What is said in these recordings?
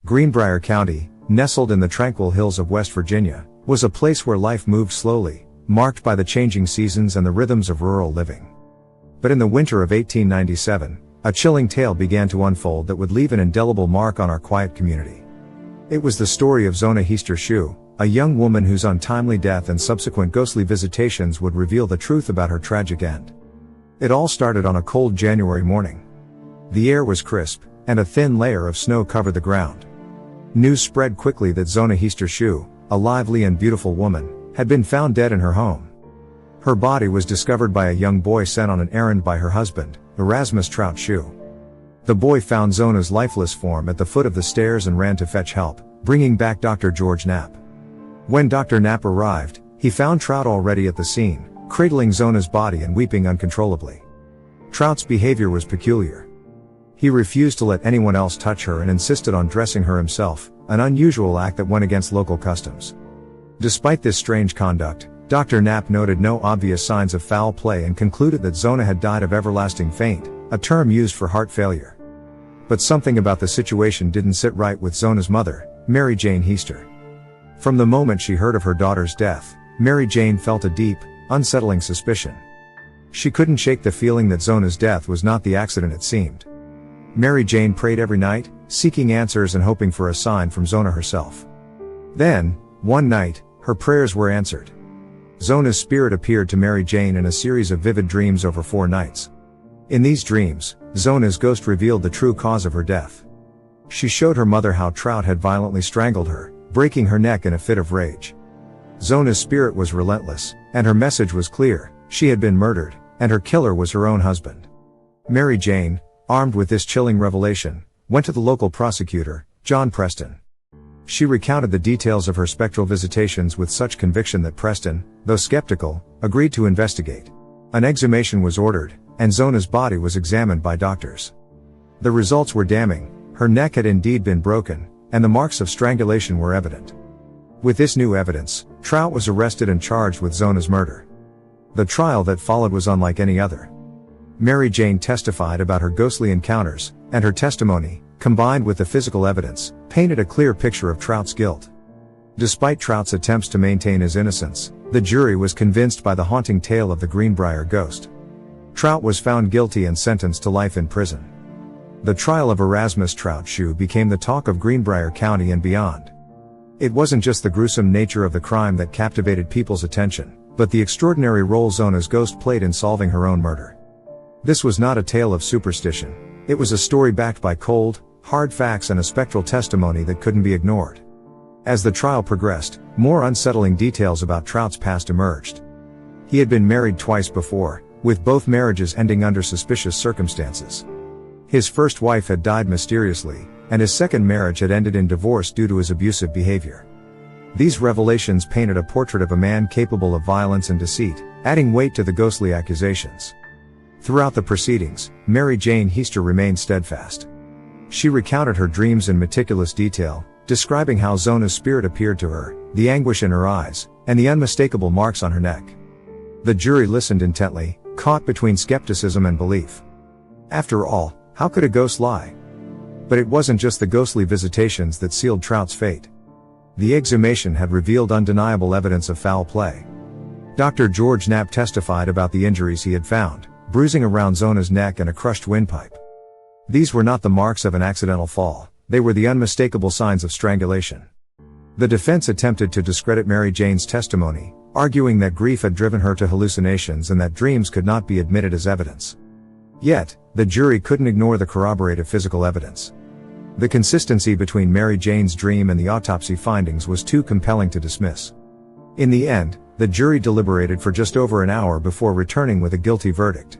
Greenbrier County, nestled in the tranquil hills of West Virginia, was a place where life moved slowly, marked by the changing seasons and the rhythms of rural living. But in the winter of 1897, a chilling tale began to unfold that would leave an indelible mark on our quiet community. It was the story of Zona Heaster Shue, a young woman whose untimely death and subsequent ghostly visitations would reveal the truth about her tragic end. It all started on a cold January morning. The air was crisp, and a thin layer of snow covered the ground. News spread quickly that Zona Heaster Shue, a lively and beautiful woman, had been found dead in her home. Her body was discovered by a young boy sent on an errand by her husband, Erasmus Trout Shue. The boy found Zona's lifeless form at the foot of the stairs and ran to fetch help, bringing back Dr. George Knapp. When Dr. Knapp arrived, he found Trout already at the scene, cradling Zona's body and weeping uncontrollably. Trout's behavior was peculiar. He refused to let anyone else touch her and insisted on dressing her himself, an unusual act that went against local customs. Despite this strange conduct, Dr. Knapp noted no obvious signs of foul play and concluded that Zona had died of everlasting faint, a term used for heart failure. But something about the situation didn't sit right with Zona's mother, Mary Jane Heaster. From the moment she heard of her daughter's death, Mary Jane felt a deep, unsettling suspicion. She couldn't shake the feeling that Zona's death was not the accident it seemed. Mary Jane prayed every night, seeking answers and hoping for a sign from Zona herself. Then, one night, her prayers were answered. Zona's spirit appeared to Mary Jane in a series of vivid dreams over 4 nights. In these dreams, Zona's ghost revealed the true cause of her death. She showed her mother how Trout had violently strangled her, breaking her neck in a fit of rage. Zona's spirit was relentless, and her message was clear: she had been murdered, and her killer was her own husband. Mary Jane, armed with this chilling revelation, went to the local prosecutor, John Preston. She recounted the details of her spectral visitations with such conviction that Preston, though skeptical, agreed to investigate. An exhumation was ordered, and Zona's body was examined by doctors. The results were damning. Her neck had indeed been broken, and the marks of strangulation were evident. With this new evidence, Trout was arrested and charged with Zona's murder. The trial that followed was unlike any other. Mary Jane testified about her ghostly encounters, and her testimony, combined with the physical evidence, painted a clear picture of Trout's guilt. Despite Trout's attempts to maintain his innocence, the jury was convinced by the haunting tale of the Greenbrier Ghost. Trout was found guilty and sentenced to life in prison. The trial of Erasmus Trout Shue became the talk of Greenbrier County and beyond. It wasn't just the gruesome nature of the crime that captivated people's attention, but the extraordinary role Zona's ghost played in solving her own murder. This was not a tale of superstition. It was a story backed by cold, hard facts and a spectral testimony that couldn't be ignored. As the trial progressed, more unsettling details about Trout's past emerged. He had been married twice before, with both marriages ending under suspicious circumstances. His first wife had died mysteriously, and his second marriage had ended in divorce due to his abusive behavior. These revelations painted a portrait of a man capable of violence and deceit, adding weight to the ghostly accusations. Throughout the proceedings, Mary Jane Heaster remained steadfast. She recounted her dreams in meticulous detail, describing how Zona's spirit appeared to her, the anguish in her eyes, and the unmistakable marks on her neck. The jury listened intently, caught between skepticism and belief. After all, how could a ghost lie? But it wasn't just the ghostly visitations that sealed Trout's fate. The exhumation had revealed undeniable evidence of foul play. Dr. George Knapp testified about the injuries he had found: bruising around Zona's neck and a crushed windpipe. These were not the marks of an accidental fall, they were the unmistakable signs of strangulation. The defense attempted to discredit Mary Jane's testimony, arguing that grief had driven her to hallucinations and that dreams could not be admitted as evidence. Yet, the jury couldn't ignore the corroborative physical evidence. The consistency between Mary Jane's dream and the autopsy findings was too compelling to dismiss. In the end, the jury deliberated for just over an hour before returning with a guilty verdict.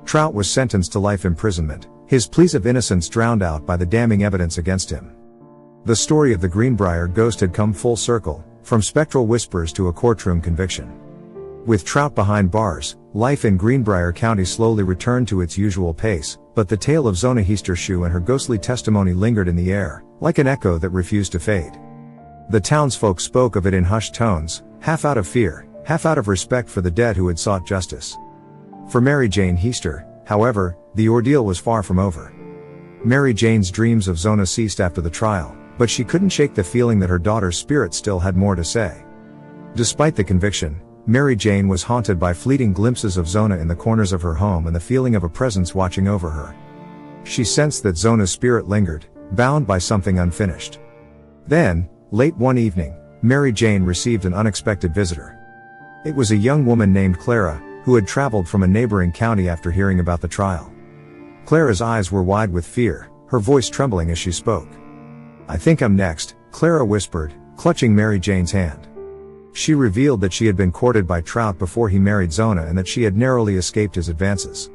Trout was sentenced to life imprisonment, his pleas of innocence drowned out by the damning evidence against him. The story of the Greenbrier Ghost had come full circle, from spectral whispers to a courtroom conviction. With Trout behind bars, life in Greenbrier County slowly returned to its usual pace, but the tale of Zona Heaster Shue and her ghostly testimony lingered in the air, like an echo that refused to fade. The townsfolk spoke of it in hushed tones, half out of fear, half out of respect for the dead who had sought justice. For Mary Jane Heaster, however, the ordeal was far from over. Mary Jane's dreams of Zona ceased after the trial, but she couldn't shake the feeling that her daughter's spirit still had more to say. Despite the conviction, Mary Jane was haunted by fleeting glimpses of Zona in the corners of her home and the feeling of a presence watching over her. She sensed that Zona's spirit lingered, bound by something unfinished. Then, late one evening, Mary Jane received an unexpected visitor. It was a young woman named Clara, who had traveled from a neighboring county after hearing about the trial. Clara's eyes were wide with fear, her voice trembling as she spoke. "I think I'm next," Clara whispered, clutching Mary Jane's hand. She revealed that she had been courted by Trout before he married Zona and that she had narrowly escaped his advances.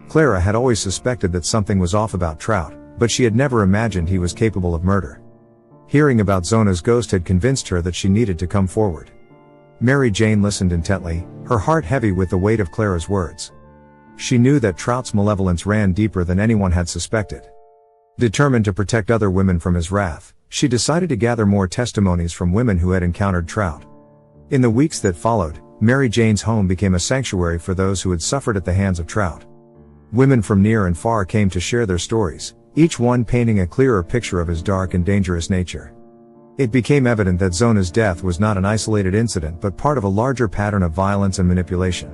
Clara had always suspected that something was off about Trout, but she had never imagined he was capable of murder. Hearing about Zona's ghost had convinced her that she needed to come forward. Mary Jane listened intently, her heart heavy with the weight of Clara's words. She knew that Trout's malevolence ran deeper than anyone had suspected. Determined to protect other women from his wrath, she decided to gather more testimonies from women who had encountered Trout. In the weeks that followed, Mary Jane's home became a sanctuary for those who had suffered at the hands of Trout. Women from near and far came to share their stories, each one painting a clearer picture of his dark and dangerous nature. It became evident that Zona's death was not an isolated incident but part of a larger pattern of violence and manipulation.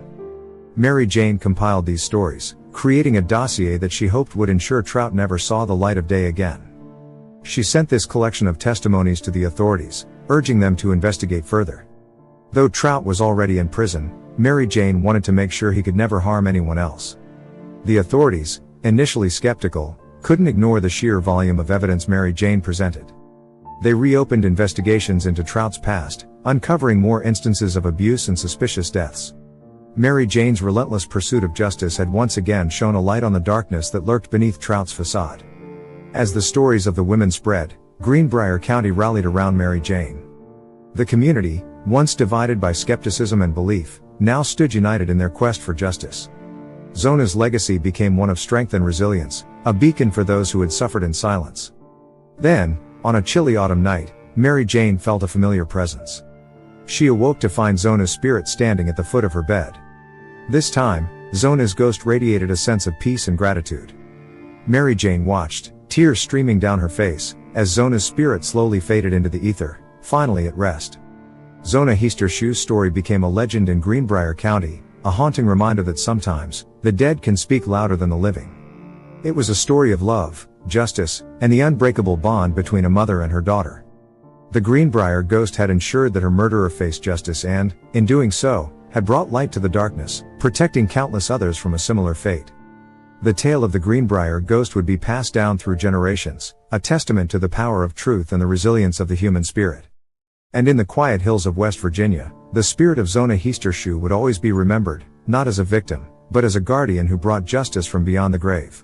Mary Jane compiled these stories, creating a dossier that she hoped would ensure Trout never saw the light of day again. She sent this collection of testimonies to the authorities, urging them to investigate further. Though Trout was already in prison, Mary Jane wanted to make sure he could never harm anyone else. The authorities, initially skeptical, couldn't ignore the sheer volume of evidence Mary Jane presented. They reopened investigations into Trout's past, uncovering more instances of abuse and suspicious deaths. Mary Jane's relentless pursuit of justice had once again shone a light on the darkness that lurked beneath Trout's facade. As the stories of the women spread, Greenbrier County rallied around Mary Jane. The community, once divided by skepticism and belief, now stood united in their quest for justice. Zona's legacy became one of strength and resilience, a beacon for those who had suffered in silence. Then, on a chilly autumn night, Mary Jane felt a familiar presence. She awoke to find Zona's spirit standing at the foot of her bed. This time, Zona's ghost radiated a sense of peace and gratitude. Mary Jane watched, tears streaming down her face, as Zona's spirit slowly faded into the ether, finally at rest. Zona Heaster Shue's story became a legend in Greenbrier County, a haunting reminder that sometimes, the dead can speak louder than the living. It was a story of love, justice, and the unbreakable bond between a mother and her daughter. The Greenbrier Ghost had ensured that her murderer faced justice and, in doing so, had brought light to the darkness, protecting countless others from a similar fate. The tale of the Greenbrier Ghost would be passed down through generations, a testament to the power of truth and the resilience of the human spirit. And in the quiet hills of West Virginia, the spirit of Zona Heaster Shue would always be remembered, not as a victim, but as a guardian who brought justice from beyond the grave.